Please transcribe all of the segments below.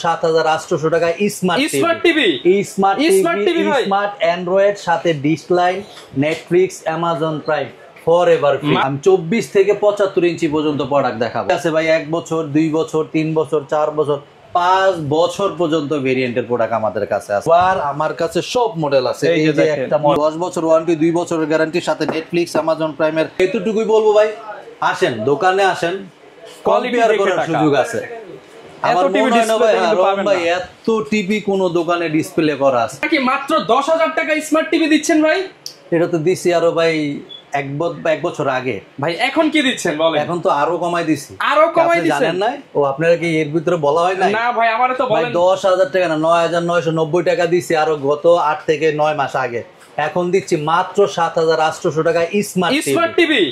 7,800 টাকা smart TV, smart Android সাথে dish line, Netflix, Amazon Prime forever free. আমি 24 থেকে 75 ইঞ্চি পর্যন্ত প্রোডাক্ট দেখাবো। আছে ভাই 1 বছর 2 বছর 3 বছর 4 বছর 5 বছর পর্যন্ত ভেরিয়েন্টের প্রোডাক্ট আমাদের কাছে আছে। আর আমার কাছে সব মডেল আছে। এই যে একটা 10 বছর ওয়ারেন্টি, 2 বছরের গ্যারান্টির সাথে নেটফ্লিক্স, অ্যামাজন প্রাইমের। এতটুকুই বলবো ভাই, আসেন দোকানে আসেন, কম্পেয়ার করার সুযোগ আছে। আমার মনে হয় না ভাই রহমান ভাই এত টিভি কোন দোকানে ডিসপ্লে করা আছে নাকি। মাত্র 10,000 টাকা স্মার্ট টিভি দিচ্ছেন ভাই? এটা তো দিছি আরো ভাই এক বছর আগে ভাই। এখন কি দিচ্ছেন বলেন? এখন তো আরো কমাই দিছি। আরো কমাই দিছেন? জানেন না? ও আপনারা কি এর ভিতরে বলা হয় না? না ভাই আমারে তো বলেন। 10,000 টাকা না, 9,990 টাকা দিছি আরো গত 8 থেকে 9 মাস আগে। এখন দিচ্ছি মাত্র 7,800 টাকা স্মার্ট টিভি,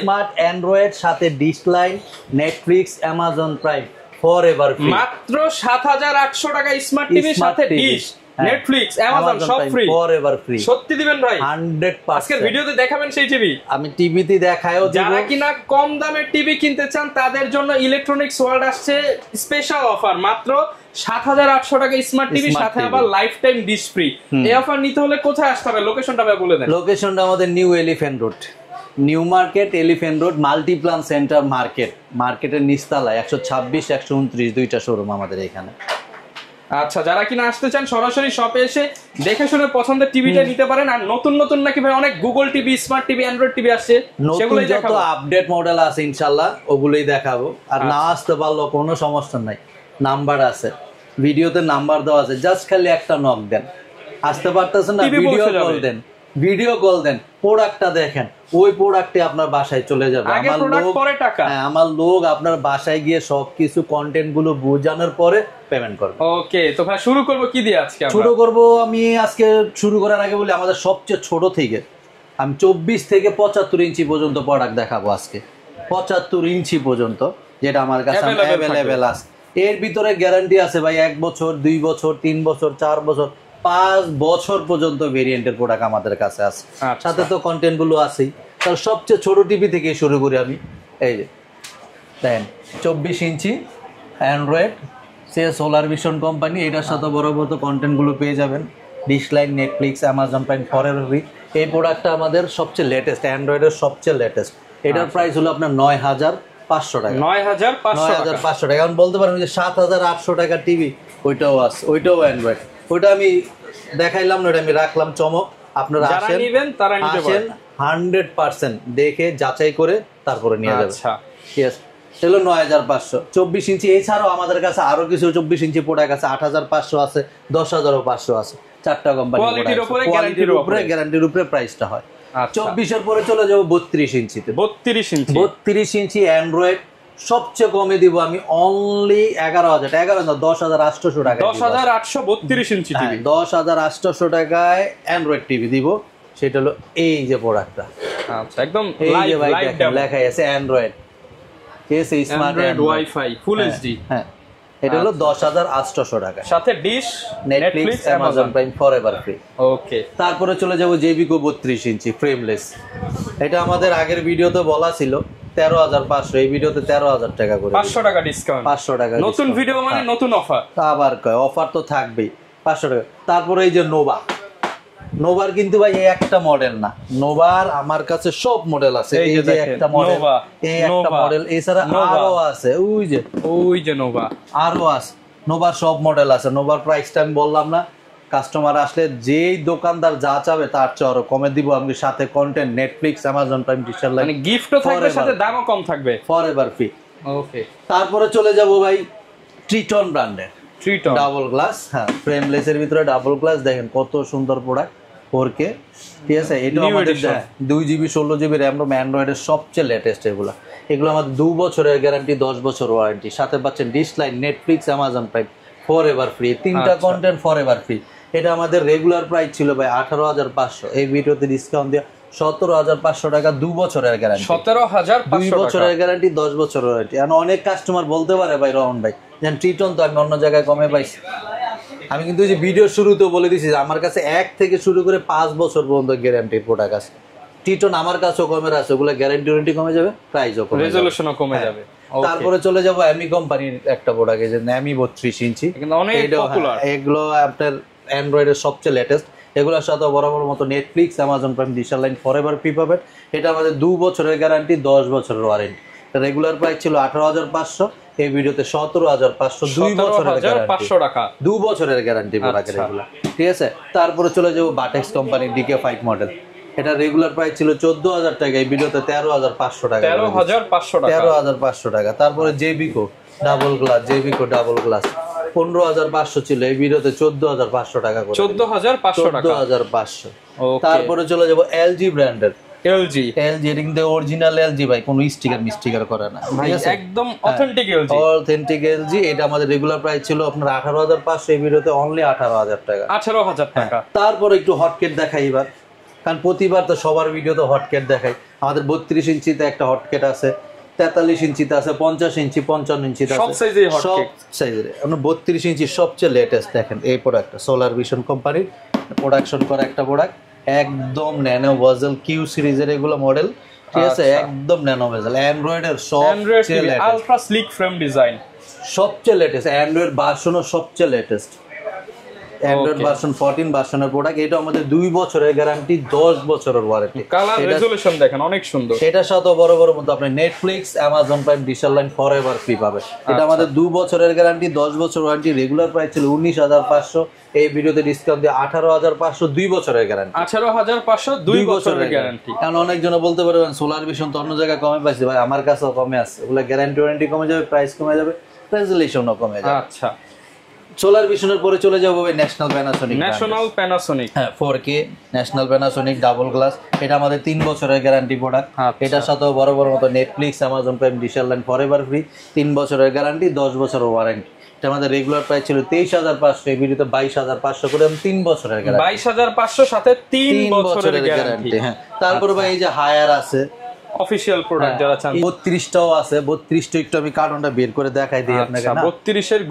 স্মার্ট অ্যান্ড্রয়েড সাথে dish line, Netflix, Amazon Prime forever free. মাত্র 7,800 টাকা স্মার্ট টিভির সাথে ডিশ, নেটফ্লিক্স, অ্যামাজন সব ফ্রি, ফরএভার ফ্রি। সত্যি দিবেন ভাই? 100%। আজকের ভিডিওতে দেখাবেন সেই টিভি? আমি টিভিতে দেখায়ও দিব। যারা কিনা কম দামের টিভি কিনতে চান তাদের জন্য ইলেকট্রনিক্স ওয়ার্ল্ড আসছে স্পেশাল অফার। মাত্র 7,800 টাকা স্মার্ট টিভি সাথে আবার লাইফ টাইম ডিশ ফ্রি। এই অফার নিতে হলে কোথায় আসতে হবে? লোকেশনটা ভাই বলে দেন। লোকেশনটা আমাদের new elephant road, new market elephant road, Multiplan centre মার্কেটের নিচতলায় 126 129 দুইটা শোরুম আমাদের এখানে। আচ্ছা, যারা কিনা আসতে চান সরাসরি শপে এসে দেখে শুনে পছন্দের টিভিটা নিতে পারেন। আর নতুন নতুন নাকি ভাই অনেক Google TV, smart TV, Android TV আসছে, সেগুলোই দেখাবো। যত আপডেট মডেল আছে ইনশাআল্লাহ ওগুলোই দেখাবো। আর না আসতে পারলো কোনো সমস্যা নাই, নাম্বার আছে, ভিডিওতে নাম্বার দেওয়া আছে, জাস্ট খালি একটা নক দেন। আসতে পারতেছেন না, ভিডিও কল দেন, প্রোডাক্টটা দেখেন, ওই প্রোডাক্টে আপনার বাসায় চলে যাবে। আমার লোক আপনার বাসায় গিয়ে সবকিছু কন্টেন্ট গুলো বোঝানোর পরে পেমেন্ট করবে। ওকে, তো ভাই শুরু করব কি দিয়ে আজকে? শুরু করব আমি আজকে শুরু করার আগে বলি আমাদের সবচেয়ে ছোট থেকে আমি 24 থেকে 75 ইঞ্চি পর্যন্ত প্রোডাক্ট দেখাবো আজকে। 75 ইঞ্চি পর্যন্ত যেটা আমার কাছে অ্যাভেলেবেল আছে। এর ভিতরে গ্যারান্টি আছে ভাই 1 বছর 2 বছর 3 বছর 4 বছর 5 বছর পর্যন্ত ভেরিয়েন্টের প্রোডাক্ট আমাদের কাছে আছে। সাথে তো কন্টেন্ট গুলো আছেই। তার সবচেয়ে ছোট টিভি থেকে শুরু করি আমি। এই যে দেখেন 24 ইঞ্চি অ্যান্ড্রয়েড, সে সোলার ভিশন কোম্পানি। এটার সাথে বড় বড় কন্টেন্ট গুলো পেয়ে যাবেন, dish line, Netflix, Amazon Prime forever free. এই প্রোডাক্টটা আমাদের সবচেয়ে লেটেস্ট, অ্যান্ড্রয়েডের সবচেয়ে লেটেস্ট। এটার প্রাইস হলো আপনার 9,500 টাকা। 9,500 টাকা। এখন বলতে পারেন যে 7,800 টাকা টিভি, ওইটাও আছে, ওইটাও অ্যান্ড্রয়েড। ওইটা আমি দেখাইলাম না, ওইটা আমি রাখলাম চমক। আপনারা আসেন, 100% দেখে যাচাই করে তারপরে নিয়ে যাবেন। ঠিক আছে, হলো 9,500 24 ইঞ্চি। এছাড়াও আমাদের কাছে আরো কিছু 24 ইঞ্চি প্রোডাক্ট আছে, 8,500 আছে, 10,500 আছে। 4টা কোম্পানি, কোয়ালিটির উপরে গ্যারান্টির উপরে প্রাইসটা হয়। 24 এর পরে চলে যাবো 32 ইঞ্চিতে। 32 ইঞ্চি অ্যান্ড্রয়েড সবচেয়ে কমে দিব আমি অনলি 10,800 টাকা। 10,832 ইঞ্চি টিভি, 10,800 টাকায় অ্যান্ড্রয়েড টিভি দিব। সেটা হলো এই যে প্রোডাক্টটা। আচ্ছা, একদম লাইভ লেখা আছে অ্যান্ড্রয়েড, কেসে স্মার্ট ওয়াইফাই ফুল এইচডি। হ্যাঁ, এটা হলো 10,800 টাকা, সাথে dish, Netflix, Amazon Prime forever free. Okay, তারপরে চলে যাব জেবিকো 32 ইঞ্চি ফ্রেমলেস। এটা আমাদের আগের ভিডিওতে বলা ছিল 13,500, এই ভিডিওতে 13,000 টাকা করে, 500 টাকা ডিসকাউন্ট। 500 টাকা নতুন ভিডিও মানে নতুন অফার। আবার কয় অফার তো থাকবেই, 500 টাকা। তারপরে এই যে নোভার কিন্তু ভাই এই একটা মডেল না, নোভার আমার কাছে সব মডেল আছে। এই যে একটা মডেল, এই একটা মডেল, এছাড়া আরো আছে, ওই যে নোভা আরো আছে। নোভার সব মডেল আছে। নোভার প্রাইসটা আমি বললাম না, কাস্টমার আসলে যেই দোকানদার যা চাবে তার চেয়ে আরো কমে দিব আমি। সাথে content, Netflix, Amazon prime, digital line, মানে গিফটও থাকবে, সাথে দামও কম থাকবে, ফরএভার ফ্রি। ওকে, তারপরে চলে যাব ভাই ট্রিটন ব্র্যান্ডের, ট্রিটন ডাবল গ্লাস। হ্যাঁ, ফ্রেমলেস এর ভিতরে ডাবল গ্লাস। দেখেন কত সুন্দর প্রোডাক্ট, 4K। ঠিক আছে, এটা আমাদের 2GB 16GB র্যাম রোম, অ্যান্ড্রয়েডের সবচেয়ে লেটেস্ট। এগুলো আমাদের 2 বছরের গ্যারান্টি, 10 বছর ওয়ারেন্টি। সাথে পাচ্ছেন dish line, Netflix, Amazon Prime forever free. 3টা কন্টেন্ট ফরএভার ফ্রি। এটা আমাদের রেগুলার প্রাইস ছিল ভাই 18,500, এই ভিডিওতে ডিসকাউন্ট দিয়ে 17,500 টাকা। 2 বছরের গ্যারান্টি, 17,500 2 বছরের গ্যারান্টি, 10 বছরের ওয়ারেন্টি। এখন অনেক কাস্টমার বলতে পারে ভাই রহমান ভাই যেন ট্রিটন তো আমি অন্য জায়গায় কমে পাইছি। আমি কিন্তু যে ভিডিও শুরুতেও বলে দিছি আমার কাছে 1 থেকে শুরু করে 5 বছর পর্যন্ত গ্যারান্টির প্রোডাক্ট আছে। টিটন আমার কাছেও কমের আছে, ওগুলো গ্যারান্টি ওয়ারেন্টি কমে যাবে, প্রাইসও কমে যাবে, রেজোলিউশনও কমে যাবে। তারপরে চলে যাবো অ্যামি কোম্পানির একটা প্রোডাক্ট, এই যে ন্যামি 32 ইঞ্চি, কিন্তু অনেক পপুলার। এগুলো আপনার অ্যান্ড্রয়েডের সবচেয়ে লেটেস্ট। এগুলোর সাথে বরাবর মতো Netflix, Amazon prime, digital line forever free পাবেন। এটা আমাদের 2 বছরের গ্যারান্টি, 10 বছরের ওয়ারেন্টি। রেগুলার প্রাইস ছিল 18,500, এই ভিডিওতে 17,500, 2 বছরের গ্যারান্টি, 2 বছরের গ্যারান্টি প্রোডাক্টের এগুলো, ঠিক আছে। তারপরে চলে যাবো বাটেক্স কোম্পানির DK5 মডেল, এটা রেগুলার প্রাইস ছিল 14,000 টাকা, এই ভিডিওতে 13,500 টাকা, 13,500 টাকা। তারপরে জেবিকো ডাবল গ্লাস, জেবিকো ডাবল গ্লাস 15,500 ছিল, এই ভিডিওতে 14,500 টাকা করে, 14,500। তারপরে চলে যাবো এলজি ব্র্যান্ডের, এলজি এটা কিন্তু অরিজিনাল এলজি ভাই, কোনো স্টিকার করা না ভাই, একদম অথেন্টিক এলজি। এটা আমাদের রেগুলার প্রাইস ছিল আপনার 18,500, এই ভিডিওতে অনলি 18,000 টাকা, 18,000 টাকা। তারপরে একটু হটকেট দেখাই এবার, কারণ প্রতিবার তো সবার ভিডিওতে হটকেট দেখাই। আমাদের 32 ইঞ্চিতে একটা হটকেট আছে, 43 ইঞ্চিতে আছে, 50 ইঞ্চি, 55 ইঞ্চিতে আছে, সব সাইজের। আপনার 32 ইঞ্চি সবচেয়ে লেটেস্ট দেখেন এই প্রোডাক্টটা, সোলার ভিশন কোম্পানির প্রোডাকশন করা একটা প্রোডাক্ট, একদম ন্যানো ভেজেল কিউ সিরিজের এগুলো মডেল, ঠিক আছে, একদম ন্যানো ভেজেল, অ্যান্ড্রয়েডের সবচেয়ে latest, ultra slick frame design, সবচেয়ে লেটেস্ট, অ্যান্ড্রয়েড ভার্সনও সবচেয়ে লেটেস্ট, অ্যান্ড্রয়েড ভার্সন 14 ভার্সনের প্রোডাক্ট। এটা আমাদের 2 বছরের গ্যারান্টি, 10 বছরের ওয়ারেন্টি। কালার রেজোলিউশন দেখেন অনেক সুন্দর। এটার সাথে বড় বড় মতো আপনি Netflix, Amazon prime, digital line forever free পাবেন। এটা আমাদের 2 বছরের গ্যারান্টি, 10 বছর ওয়ারেন্টি। রেগুলার প্রাইস ছিল 19,500, এই ভিডিওতে ডিসকাউন্ট দিয়ে 18,500, 2 বছরের গ্যারান্টি, 18,500, 2 বছরের গ্যারান্টি। কারণ অনেকজনে বলতে পারবেন সোলার ভিশন তো অন্য জায়গায় কমে পাইছে, ভাই আমার কাছেও কমে আছে, ওগুলো গ্যারান্টি ওয়ারেন্টি কমে যাবে, প্রাইস কমে যাবে, রেজোলিউশনও কমে যাবে। আচ্ছা, সোলার ভিশনের পরে চলে যাবো ন্যাশনাল প্যানাসোনিক, হ্যাঁ 4K national Panasonic double glass. এটা আমাদের 3 বছরের গ্যারান্টি প্রোডাক্ট। এটার সাথেও বড় বড় মতো Netflix, Amazon prime, digital line forever free, 3 বছরের গ্যারান্টি, 10 বছরের ওয়ারেন্টি। এটা আমাদের রেগুলার প্রাইস ছিল 23,500, এই ভিডিওতে 22,500 করে 3 বছরের গ্যারান্টি, 22,500 সাথে 3 বছরের গ্যারান্টি। হ্যাঁ, তারপরে ভাই এই যে হায়ার আছে অফিশিয়াল প্রোডাক্ট যারা চান, 32টাও আছে, 32টা একটু আমি কার্টনটা বের করে দেখাই দিই আপনাকে না, 32 এর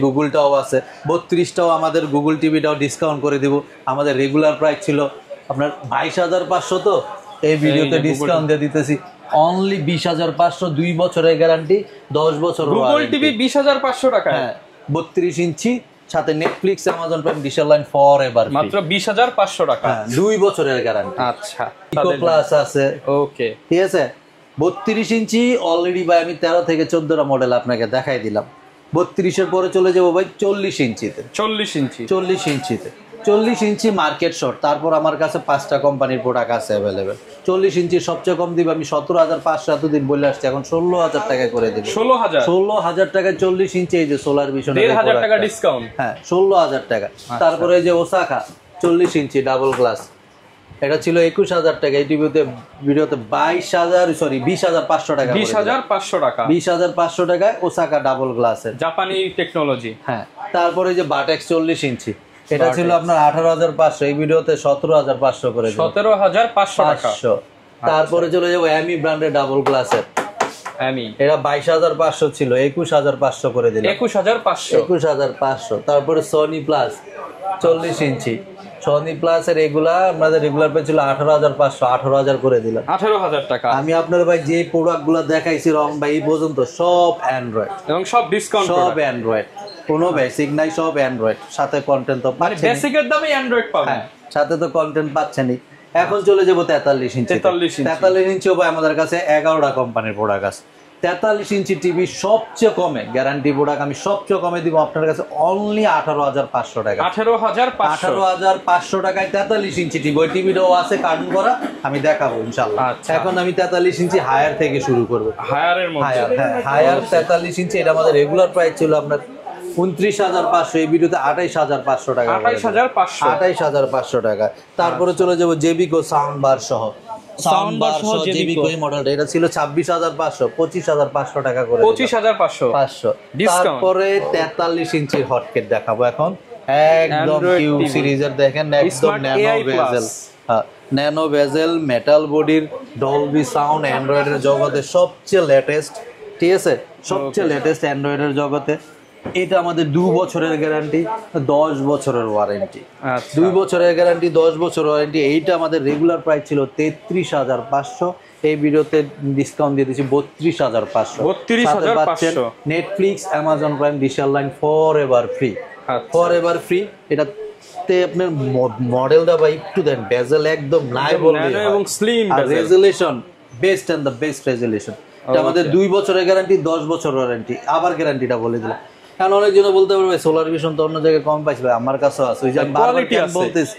গুগলটাও আছে, 32টাও আমাদের গুগল টিভিটাও ডিসকাউন্ট করে দিব। আমাদের রেগুলার প্রাইস ছিল আপনার 22,500, তো এই ভিডিওতে ডিসকাউন্ট দিয়ে দিতেছি অনলি 20,500, 2 বছরের গ্যারান্টি, 10 বছর গুগল টিভি 20,500 টাকা, হ্যাঁ 32 ইঞ্চি, সাথে Netflix, Amazon prime, digital line forever মাত্র 20,500 টাকা, 2 বছরের গ্যারান্টি। আচ্ছা, ইকো প্লাস আছে, ওকে, ঠিক আছে। 32 ইঞ্চি অলরেডি ভাই আমি 13 থেকে 14টা মডেল আপনাকে দেখাই দিলাম। 32 এর পরে চলে যাবো ভাই 40 ইঞ্চিতে, 40 ইঞ্চি মার্কেট শর্ট। তারপর আমার কাছে 5টা কোম্পানির প্রোডাক্ট আছে অ্যাভেলেবেল। 40 ইঞ্চি সবচেয়ে কম দিব আমি 17,500, এতদিন বলে আসছি, এখন 16,000 টাকায় করে দিব, 16,000 টাকায় 40 ইঞ্চি। এই যে সোলার ভিশন 1,500 টাকা ডিসকাউন্ট, হ্যাঁ 16,000 টাকা। তারপরে এই যে ওসাকা 40 ইঞ্চি ডাবল গ্লাস, এটা ছিল 21,000 টাকা, এই ভিডিওতে 20,500 টাকা, 20,500 টাকায় ওসাকা ডাবল গ্লাসের জাপানি টেকনোলজি। হ্যাঁ, তারপরে যে বাটেক্স 40 ইঞ্চি, এটা ছিল আপনার 18,500, এই ভিডিওতে 17,500 করে, 17,500 টাকা। তারপরে চলে যাবো অ্যামি ব্র্যান্ডের ডাবল গ্লাসের, এটা 22,500 ছিল, 21,500 করে দিলাম, 21,500। তারপরে সনি প্লাস 40 ইঞ্চি, সনি প্লাস এর এগুলা আমাদের রেগুলার প্রাইস ছিল 18,500, 18,000 করে দিলাম, 18,000 টাকা। আমি আপনার ভাই যে প্রোডাক্ট গুলা দেখাইছি রং ভাই এই পর্যন্ত সব অ্যান্ড্রয়েড, এবং সব ডিসকাউন্ট, সব অ্যান্ড্রয়েড, কোনো বেসিক নাই, সব অ্যান্ড্রয়েড, সাথে কন্টেন্ট তো পাচ্ছেন, বেসিকের দামে অ্যান্ড্রয়েড পাবেন, সাথে তো কন্টেন্ট পাচ্ছেনই। এখন চলে যাবো 43 ইঞ্চি। 43 ইঞ্চি ভাই আমাদের কাছে 11টা কোম্পানির প্রোডাক্ট আছে। 43 ইঞ্চি টিভি সবচেয়ে কমে গ্যারান্টি প্রোডাক্ট আমি সবচেয়ে কমে দিব আপনার কাছে অনলি 18,500 টাকা, 18,500 টাকায় 43 ইঞ্চি টিভি। ওই টিভিটাও আছে কার্টুন করা, আমি দেখাবো ইনশাআল্লাহ। এখন আমি 43 ইঞ্চি হায়ার থেকে শুরু করবো, হায়ারের মধ্যে, হায়ার 43 ইঞ্চি, এটা আমাদের রেগুলার প্রাইস ছিল আপনার 29,500, এই ভিডিওতে 28,500 টাকা, 28,500 টাকা। তারপরে চলে যাবো জেবিকো সাউন্ড বার সহ, জেবিকো মডেলটা, এটা ছিল 26,500, 25,500 টাকা করে, 25,500। তারপরে 43 ইঞ্চির হটকেট দেখাবো এখন, একদম কিউ সিরিজের দেখেন, একদম ন্যানো বেজেল মেটাল বডির ডলবি সাউন্ড, অ্যান্ড্রয়েডের জগতে সবচেয়ে লেটেস্ট, ঠিক আছে, সবচেয়ে লেটেস্ট অ্যান্ড্রয়েডের জগতে। এটা আমাদের 2 বছরের গ্যারান্টি, 10 বছরের ওয়ারেন্টি। আচ্ছা 2 বছরের গ্যারান্টি, 10 বছর ওয়ারেন্টি। এইটা আমাদের রেগুলার প্রাইস ছিল 33,500, এই ভিডিওতে ডিসকাউন্ট দিয়ে দিচ্ছি 32,500। 32,500। Netflix, Amazon Prime, dish line for ever free, for ever free. এটাতে আপনার মডেলটা ভাই একটু দেন, বেজেল একদম নাই বললে এবং স্লিম আর resolution best and the best resolution. এটা আমাদের 2 বছরের গ্যারান্টি, 10 বছর ওয়ারেন্টি। আবার গ্যারান্টিটা বলে দিলাম, কারণ অনেকজন বলতে পারবে সোলার ভিশন তো অন্য জায়গায় কম পাইছে, ভাই আমার কাছেও আছে। ওই যে আমি বারবার বলতেছি,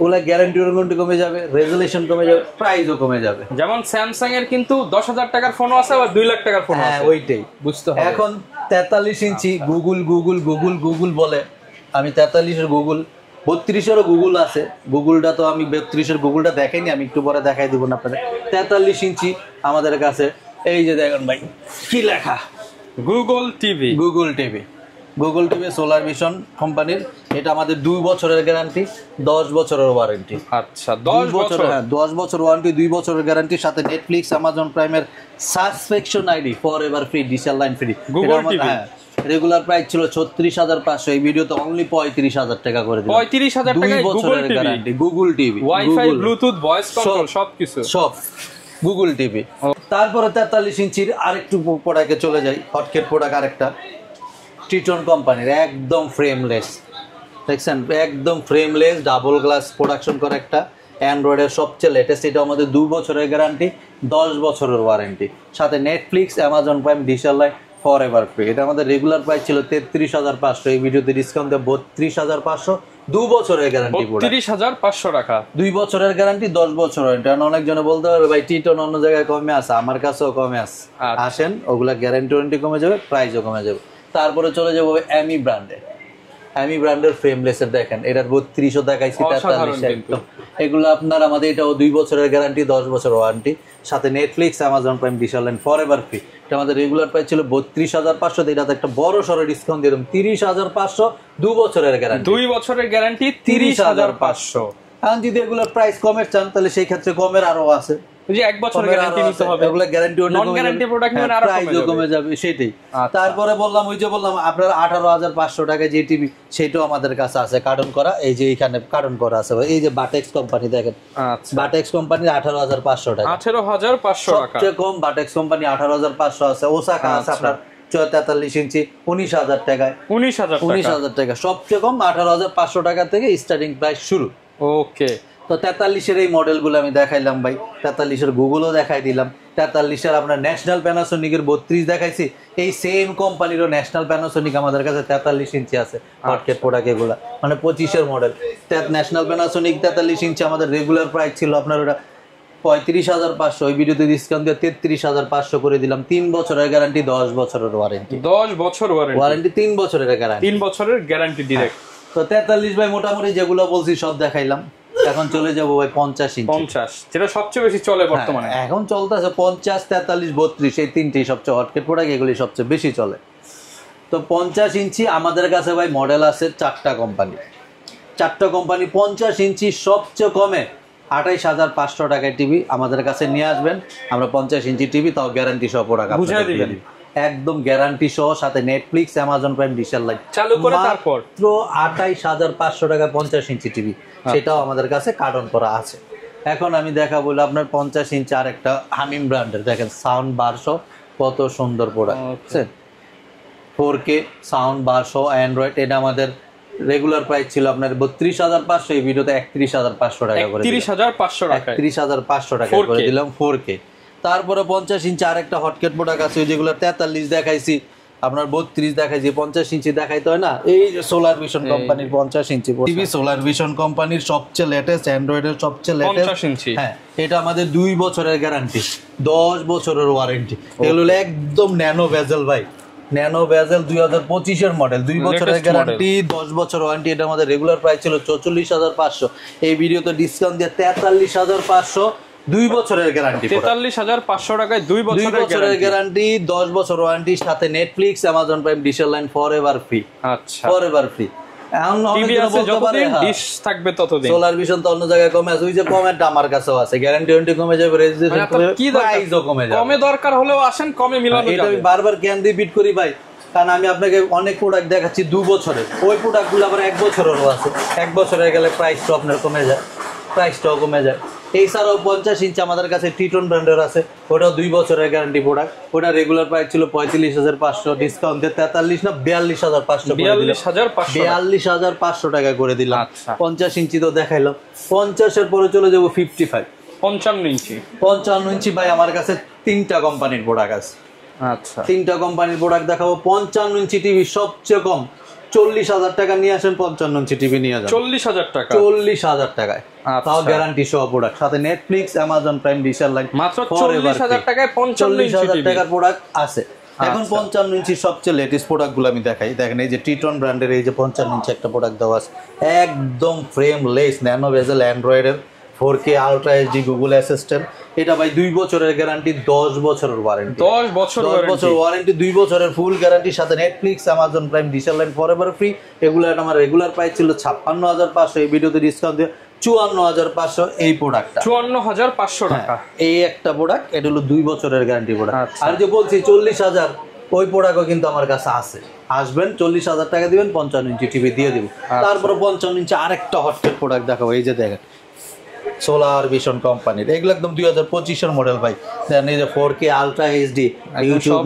ওগুলা গ্যারান্টি ওয়ারেন্টি কমে যাবে, রেজুলেশন কমে যাবে, প্রাইসও কমে যাবে। যেমন স্যামসাং এর কিন্তু 10,000 টাকার ফোনও আছে, আবার 2 লাখ টাকার ফোন আছে। হ্যাঁ ওইটাই বুঝতে হবে। এখন 43 ইঞ্চি গুগল গুগল গুগল গুগল বলে, আমি 43-এর গুগল, 32-এরও গুগল আছে। গুগলটা তো আমি 32-এর গুগলটা দেখাইনি, আমি একটু পরে দেখাই দিব না আপনাদের। 43 ইঞ্চি আমাদের কাছে, এই যে দেখেন ভাই কি লেখা, Google TV, Google TV, Google TV solar vision কোম্পানির। এটা আমাদের 2 বছরের গ্যারান্টি, 10 বছরের ওয়ারেন্টি। আচ্ছা 10 বছর, হ্যাঁ 10 বছর ওয়ারেন্টি, 2 বছরের গ্যারান্টির সাথে নেটফ্লিক্স, অ্যামাজন প্রাইমের subscription ID, for ever free, dish line free. Google TV regular price ছিল 36,500, এই ভিডিওতে অনলি 35,000 টাকা করে দিলাম। 35,000 টাকায় Google TV, Google TV, wifi, Bluetooth, voice control সবকিছু, সব গুগল টিভি। তারপরে 43 ইঞ্চির আরেকটু প্রোডাক্টে চলে যাই, হটকেট প্রোডাক্ট আরেকটা, টিটন কোম্পানির, একদম ফ্রেমলেস, দেখছেন একদম ফ্রেমলেস, ডাবল গ্লাস প্রোডাকশন করা একটা অ্যান্ড্রয়েডের সবচেয়ে লেটেস্ট। এটা আমাদের 2 বছরের গ্যারান্টি, 10 বছরের ওয়ারেন্টি, সাথে Netflix, Amazon Prime, dish line for ever free. এটা আমাদের রেগুলার প্রাইস ছিল 33,500, এই ভিডিওতে ডিসকাউন্ট দিয়ে 32,500, 2 বছরের গ্যারান্টি, 32,500 টাকা, 2 বছরের গ্যারান্টি, 10 বছর ওয়ারেন্টি। কারণ অনেকজনে বলতে পারবে ভাই টিটন অন্য জায়গায় কমে আছে, আমার কাছেও কমে আছে। আসেন, ওগুলা গ্যারান্টি ওয়ারেন্টি কমে যাবে, প্রাইসও কমে যাবে। তারপরে চলে যাবো অ্যামি ব্র্যান্ডের, অ্যামি ব্র্যান্ডের ফ্রেমলেসের দেখেন, এটার 32ও দেখাইছি, 43 একদম। এগুলো আপনার আমাদের এটাও 2 বছরের গ্যারান্টি, 10 বছর ওয়ারেন্টি, সাথে Netflix, Amazon Prime, dish line for ever free. এটা আমাদের রেগুলার প্রাইস ছিল 32,500, এটাতে একটা বড় সড়ো ডিসকাউন্ট দিয়ে দিলাম 30,500, 2 বছরের গ্যারান্টি, 2 বছরের গ্যারান্টি 30,500। এখন যদি এগুলোর প্রাইস কমের চান তাহলে সেই ক্ষেত্রে কমের আরো আছে, যে 1 বছর গ্যারান্টি নিতে হবে, এগুলো গ্যারান্টি নন গ্যারান্টি প্রোডাক্ট নিলে আরো কমে যাবে সেটাই। তারপরে বললাম, ওই যে বললাম আপনার 18,500 টাকা যে টিভি, সেটাও আমাদের কাছে আছে কার্টন করা, এই যে এখানে কার্টন করা আছে, এই যে বাটেক্স কোম্পানি দেখেন, আচ্ছা বাটেক্স কোম্পানির 18,500 টাকা, 18,500 টাকা সবচেয়ে কম বাটেক্স কোম্পানি 18,500 আছে। ওসাকা আছে আপনার 43 ইঞ্চি 19,000 টাকায়, 19,000 টাকা সবচেয়ে কম, 18,500 টাকা থেকে স্টার্টিং প্রাইস শুরু। ওকে, তো 43-এর এই মডেলগুলো আমি দেখাইলাম ভাই, 43-এর গুগলও দেখাই দিলাম, 43-এর আপনার ন্যাশনাল প্যানাসোনিকের 32 দেখাইছি, এই সেম কোম্পানিরও ন্যাশনাল প্যানাসোনিক আমাদের কাছে 43 ইঞ্চি আছে হটকেট প্রোডাক্ট, এগুলা মানে 25-এর মডেল। ন্যাশনাল প্যানাসোনিক 43 ইঞ্চি আমাদের রেগুলার প্রাইস ছিল আপনার ওটা 35,500, ওই ভিডিওতে ডিসকাউন্ট দিয়ে 33,500 করে দিলাম। 3 বছরের গ্যারান্টি, 10 বছরের ওয়ারেন্টি, 10 বছর ওয়ারেন্টি, 3 বছরের গ্যারান্টি, 3 বছরের গ্যারান্টি ডিরেক্ট। তো 43 ভাই মোটামুটি যেগুলো বলছি সব দেখাইলাম। এখন চলে যাবো ভাই 50 ইঞ্চি, 50 যেটা সবচেয়ে বেশি চলে বর্তমানে, এখন চলতেছে 50, 43, 32, এই তিনটেই সবচেয়ে হটকেট প্রোডাক্ট, এগুলি সবচেয়ে বেশি চলে। তো 50 ইঞ্চি আমাদের কাছে ভাই মডেল আছে 4টা কোম্পানি, 4টা কোম্পানি। 50 ইঞ্চি সবচেয়ে কমে 28,500 টাকায় টিভি আমাদের কাছে নিয়ে আসবেন, আমরা 50 ইঞ্চি টিভি তাও গ্যারান্টি সহ প্রোডাক্ট বুঝাই দিবেন, একদম গ্যারান্টি সহ, সাথে Netflix, Amazon Prime, dish line চালু করে তারপর 28,500 টাকা 50 ইঞ্চি টিভি, সেটাও আমাদের কাছে কার্টন করা আছে। এখন আমি দেখাবো আপনার 50 ইঞ্চি আর একটা হামিম ব্র্যান্ডের, দেখেন সাউন্ড বার সহ কত সুন্দর প্রোডাক্ট, বুঝছেন 4K সাউন্ড বার সহ অ্যান্ড্রয়েড। এটা আমাদের রেগুলার প্রাইস ছিল আপনার 32,500, এই ভিডিওতে 31,500 টাকা করে, 31,500 টাকা, 31,500 টাকা করে দিলাম 4K। তারপরে 50 ইঞ্চি আরেকটা হটকেট প্রোডাক্ট আছে, যেগুলো 43 দেখাইছি, আপনার 32 দেখাইছি, 50 ইঞ্চি দেখাইতে হয় না, এই যে সোলার ভিশন কোম্পানির 50 ইঞ্চি টিভি, সোলার ভিশন কোম্পানির সবচেয়ে লেটেস্ট, অ্যান্ড্রয়েডের সবচেয়ে লেটেস্ট 50 ইঞ্চি। হ্যাঁ, এটা আমাদের 2 বছরের গ্যারান্টি, 10 বছরের ওয়ারেন্টি। এগুলো একদম ন্যানো বেজেল ভাই, ন্যানো বেজেল 2025-এর মডেল, 2 বছরের গ্যারান্টি, 10 বছর ওয়ারেন্টি। এটা আমাদের রেগুলার প্রাইস ছিল 44,500, এই ভিডিওতে ডিসকাউন্ট দিয়ে 43,500, 2 বছরের গ্যারান্টি, 43,500 টাকায় 2 বছরের গ্যারান্টি, 10 বছর ওয়ারেন্টি, সাথে Netflix, Amazon Prime, dish line for ever free. আচ্ছা, ফর এভার ফ্রি। টিভি আছে যতদিন ডিশ থাকবে ততদিন। সোলার ভিশন তো অন্য জায়গায় কমে আছে, ওই যে কমেন্টটা আমার কাছেও আছে, গ্যারান্টি ওয়ারেন্টি কমে যাবে, রেজিস্ট্রেশন কমে যাবে, প্রাইসও কমে যাবে। কমে দরকার হলেও আসেন, কমে মিলানো যাবে। এটা আমি বারবার ক্যান দিয়ে বিট করি ভাই, কারণ আমি আপনাকে অনেক প্রোডাক্ট দেখাচ্ছি 2 বছরের, ওই প্রোডাক্টগুলো আবার 1 বছরেরও আছে। 1 বছরে গেলে প্রাইসটা আপনার কমে যায়, প্রাইসটাও কমে যায়। এছাড়াও 50 ইঞ্চি আমাদের কাছে টিটন ব্র্যান্ডের আছে, ওটাও 2 বছরের গ্যারান্টি প্রোডাক্ট। ওটা রেগুলার প্রাইস ছিল 45,500, ডিসকাউন্টে 43 না 42,500, 42,500 টাকা করে দিলাম। 50 ইঞ্চি তো দেখাইলাম। 50-এর পরে চলে যাবো 55, 55 ইঞ্চি। 55 ইঞ্চি ভাই আমার কাছে 3টা কোম্পানির প্রোডাক্ট আছে। আচ্ছা, 3টা কোম্পানির প্রোডাক্ট দেখাবো। 55 ইঞ্চি টিভি সবচেয়ে কম 40,000 টাকা নিয়ে আসেন, 55 ইঞ্চি টিভি নিয়ে যান 40,000 টাকা, 40,000 টাকায়, তাও গ্যারান্টি সহ প্রোডাক্ট, সাথে নেটফ্লিক্স, অ্যামাজন প্রাইম, ডিশার লাইন, মাত্র 40,000 টাকায় 40,000 টাকার প্রোডাক্ট আছে। এখন 55 ইঞ্চি সবচেয়ে লেটেস্ট প্রোডাক্ট গুলো আমি দেখাই। দেখেন এই যে টিটন ব্র্যান্ডের এই যে 55 ইঞ্চি একটা প্রোডাক্ট দেওয়া আছে, একদম ফ্রেমলেস, ন্যানো বেজেল, অ্যান্ড্রয়েডের 4K ultra HD, Google Assistant. এটা ভাই 2 বছরের গ্যারান্টি, 10 বছরের ওয়ারেন্টি, 10 বছর ওয়ারেন্টি, 2 বছরের ফুল গ্যারান্টি, সাথে নেটফ্লিক্স, অ্যামাজন প্রাইম, ডিশার লাইন ফরএভার ফ্রি। এগুলো আমার রেগুলার প্রাইস ছিল 56,500, এই ভিডিওতে ডিসকাউন্ট দিয়ে 54,500 এই প্রোডাক্টটা, 54,500 টাকা। এই একটা প্রোডাক্ট, এটা হলো 2 বছরের গ্যারান্টি প্রোডাক্ট। আর যে বলছি 40,000, ওই প্রোডাক্টও কিন্তু আমার কাছে আছে। আসবেন, 40,000 টাকা দিবেন, 55 ইঞ্চি টিভি দিয়ে দিব। তারপরে 55 ইঞ্চি আরেকটা হটকেট প্রোডাক্ট দেখাবো। এই যে দেখেন সোলার ভিশন কোম্পানির, এগুলো একদম 2025-এর মডেল ভাই। দেন এই যে 4K ultra HD, YouTube,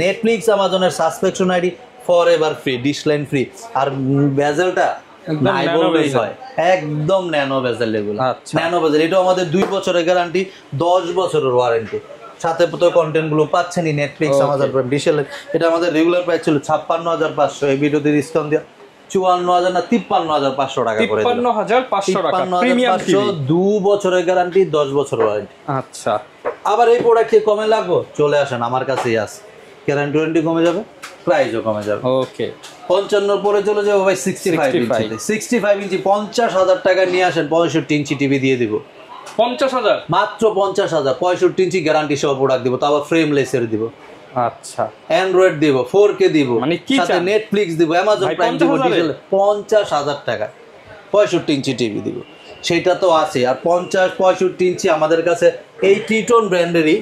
Netflix, অ্যামাজনের subscription ID forever free, dish line free. আর বেজেলটা নাই বললেই হয়, একদম ন্যানো বেজেল। এগুলো ন্যানো বেজেল, এটাও আমাদের 2 বছরের গ্যারান্টি, 10 বছরের ওয়ারেন্টি। সাথে তো কন্টেন্ট গুলো পাচ্ছেনই, Netflix, Amazon Prime, dish line. এটা আমাদের রেগুলার প্রাইস ছিল 56,500, এই ভিডিওতে ডিসকাউন্ট দিয়ে 54,000 না 53,500 টাকা করে দিলাম। 53,500 টাকা প্রিমিয়াম টিভি, 2 বছরের গ্যারান্টি, 10 বছর ওয়ারেন্টি। আচ্ছা, আবার এই প্রোডাক্টে কমে লাগবো, চলে আসেন আমার কাছেই আছে, গ্যারান্টি ওয়ারেন্টি কমে যাবে, প্রাইসও কমে যাবে। ওকে, 55 পরে চলে যাবো ভাই 65 ইঞ্চি। 65 ইঞ্চি 50,000 টাকা নিয়ে আসেন, 65 ইঞ্চি টিভি দিয়ে দিব। 50,000 মাত্র 50,000, 65 ইঞ্চি গ্যারান্টি সহ প্রোডাক্ট দিব, তাও আবার ফ্রেমলেসের দিব। আচ্ছা, অ্যান্ড্রয়েড দিব, 4K দিব, মানে কি সাথে নেটফ্লিক্স দিব, অ্যামাজন প্রাইম দিব, 50,000 টাকা 65 ইঞ্চি টিভি দিব। সেটা তো আছে। আর 50-65 ইঞ্চি আমাদের কাছে এই টিটন ব্র্যান্ডেরই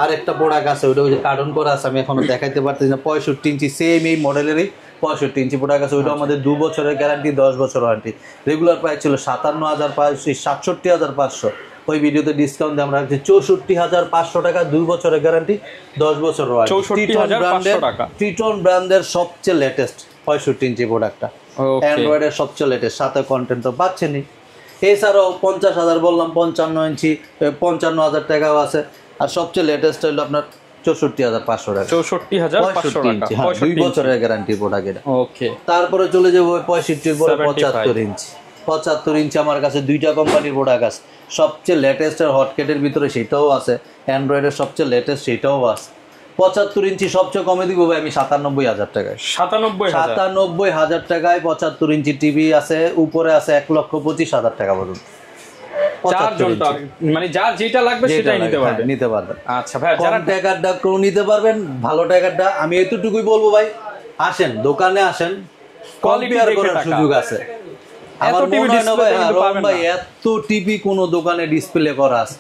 আরেকটা প্রোডাক্ট আছে, ওইটা ওই যে কার্টন করা আছে, আমি এখনো দেখাইতে পারতেছি না। 65 ইঞ্চি সেম এই মডেলেরই 65 ইঞ্চি প্রোডাক্ট আছে, ওইটা আমাদের 2 বছরের গ্যারান্টি, 10 বছর ওয়ারেন্টি। রেগুলার প্রাইস ছিল 57,500, 67,500, ওই ভিডিওতে ডিসকাউন্ট দিয়ে আমরা রাখছি 64,500 টাকা, 2 বছরের গ্যারান্টি, 10 বছর ওয়ারেন্টি। 64,500 টাকা। টিটন ব্র্যান্ডের সবচেয়ে লেটেস্ট 65 ইঞ্চি প্রোডাক্টটা, অ্যান্ড্রয়েডের সবচেয়ে লেটেস্ট, সাথে কন্টেন্ট তো পাচ্ছেনই। এছাড়াও 50,000 বললাম, 55 ইঞ্চি 55,000 টাকাও আছে। আর সবচেয়ে লেটেস্ট হলো আপনার 64,500 টাকা, 64,500 টাকা, 2 বছরের গ্যারান্টি প্রোডাক্ট এটা। ওকে, তারপরে চলে যাবো 65 পরে 75 ইঞ্চি। 75 ইঞ্চি আমার কাছে 2টা কোম্পানির প্রোডাক্ট আছে, সবচেয়ে লেটেস্ট আর হটকেটের ভিতরে সেটাও আছে, অ্যান্ড্রয়েডের সবচেয়ে লেটেস্ট সেটাও আছে। 75 ইঞ্চি সবচেয়ে কমে দিব ভাই আমি 97,000 টাকায়, 97,000 টাকায় 75 ইঞ্চি টিভি আছে। উপরে আছে 1,25,000 টাকা পর্যন্ত। মানে যার যেটা লাগবে সেটাই নিতে পারবেন। আচ্ছা ভাই, যারা টাকারটা কেউ নিতে পারবেন, ভালো টাকারটা। আমি এতটুকুই বলবো ভাই, আসেন দোকানে, আসেন, কম্পেয়ার করার সুযোগ আছে। আমার মনে হয় না ভাই, ভাই এত টিভি কোন দোকানে ডিসপ্লে করা আছে,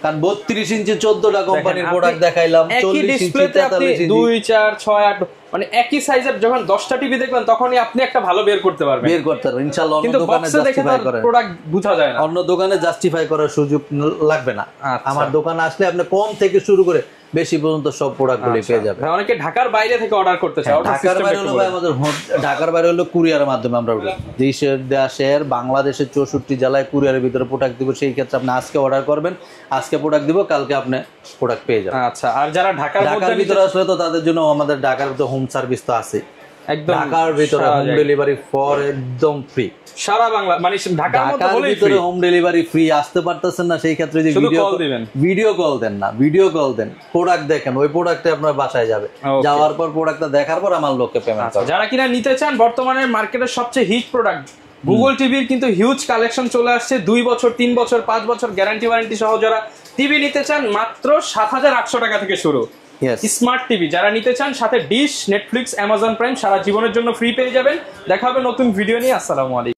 কারণ 32 ইঞ্চি 14টা কোম্পানির প্রোডাক্ট দেখাইলাম, 40 ইঞ্চি 43 ইঞ্চি 2 4 6 8 মানে একই সাইজের যখন 10টা টিভি দেখবেন তখনই আপনি একটা ভালো বের করতে পারবেন ইনশাআল্লাহ। অন্য দোকানে জাস্টিফাই করার প্রোডাক্ট বোঝা যায় না, অন্য দোকানে জাস্টিফাই করার সুযোগ লাগবে না। আমার দোকানে আসলে আপনি কম থেকে শুরু করে বেশি পর্যন্ত সব প্রোডাক্টগুলো পেয়ে যাবেন। অনেকে ঢাকার বাইরে থেকে অর্ডার করতে চায়, ঢাকার বাইরে হলো ভাই আমাদের, ঢাকার বাইরে হলো কুরিয়ারের মাধ্যমে আমরা দেশের বাংলাদেশের 64 জেলায় কুরিয়ারের ভিতরে প্রোডাক্ট দিব। সেই ক্ষেত্রে আপনি আজকে অর্ডার করবেন, আজকে প্রোডাক্ট দিব, কালকে আপনি প্রোডাক্ট পেয়ে যাবেন। আচ্ছা, আর যারা ঢাকার ভিতরে আসলে তো তাদের জন্য আমাদের ঢাকার তো হোম সার্ভিস তো আছে, একদম ঢাকার ভিতরে হোম ডেলিভারি ফর একদম ফ্রি, সারা বাংলা মানে ঢাকার ভিতরে হোম ডেলিভারি ফ্রি। আসতে পারতেছেন না, সেই ক্ষেত্রে যে ভিডিও কল দেন না, ভিডিও কল দেন, প্রোডাক্ট দেখেন, ওই প্রোডাক্টে আপনার বাসায় যাবে, যাওয়ার পর প্রোডাক্টটা দেখার পর আমার লোককে পেমেন্ট করবে। যারা কিনা নিতে চান, বর্তমানে মার্কেটের সবচেয়ে হিট প্রোডাক্ট গুগল টিভির কিন্তু হিউজ কালেকশন চলে আসছে, 2 বছর 3 বছর 5 বছর গ্যারান্টি ওয়ারেন্টি সহ যারা টিভি নিতে চান মাত্র 7,800 টাকা থেকে শুরু। স্মার্ট টিভি যারা নিতে চান, সাথে ডিশ, নেটফ্লিক্স, অ্যামাজন প্রাইম সারা জীবনের জন্য ফ্রি পেয়ে যাবেন। দেখা হবে নতুন ভিডিও নিয়ে। আসসালামু আলাইকুম।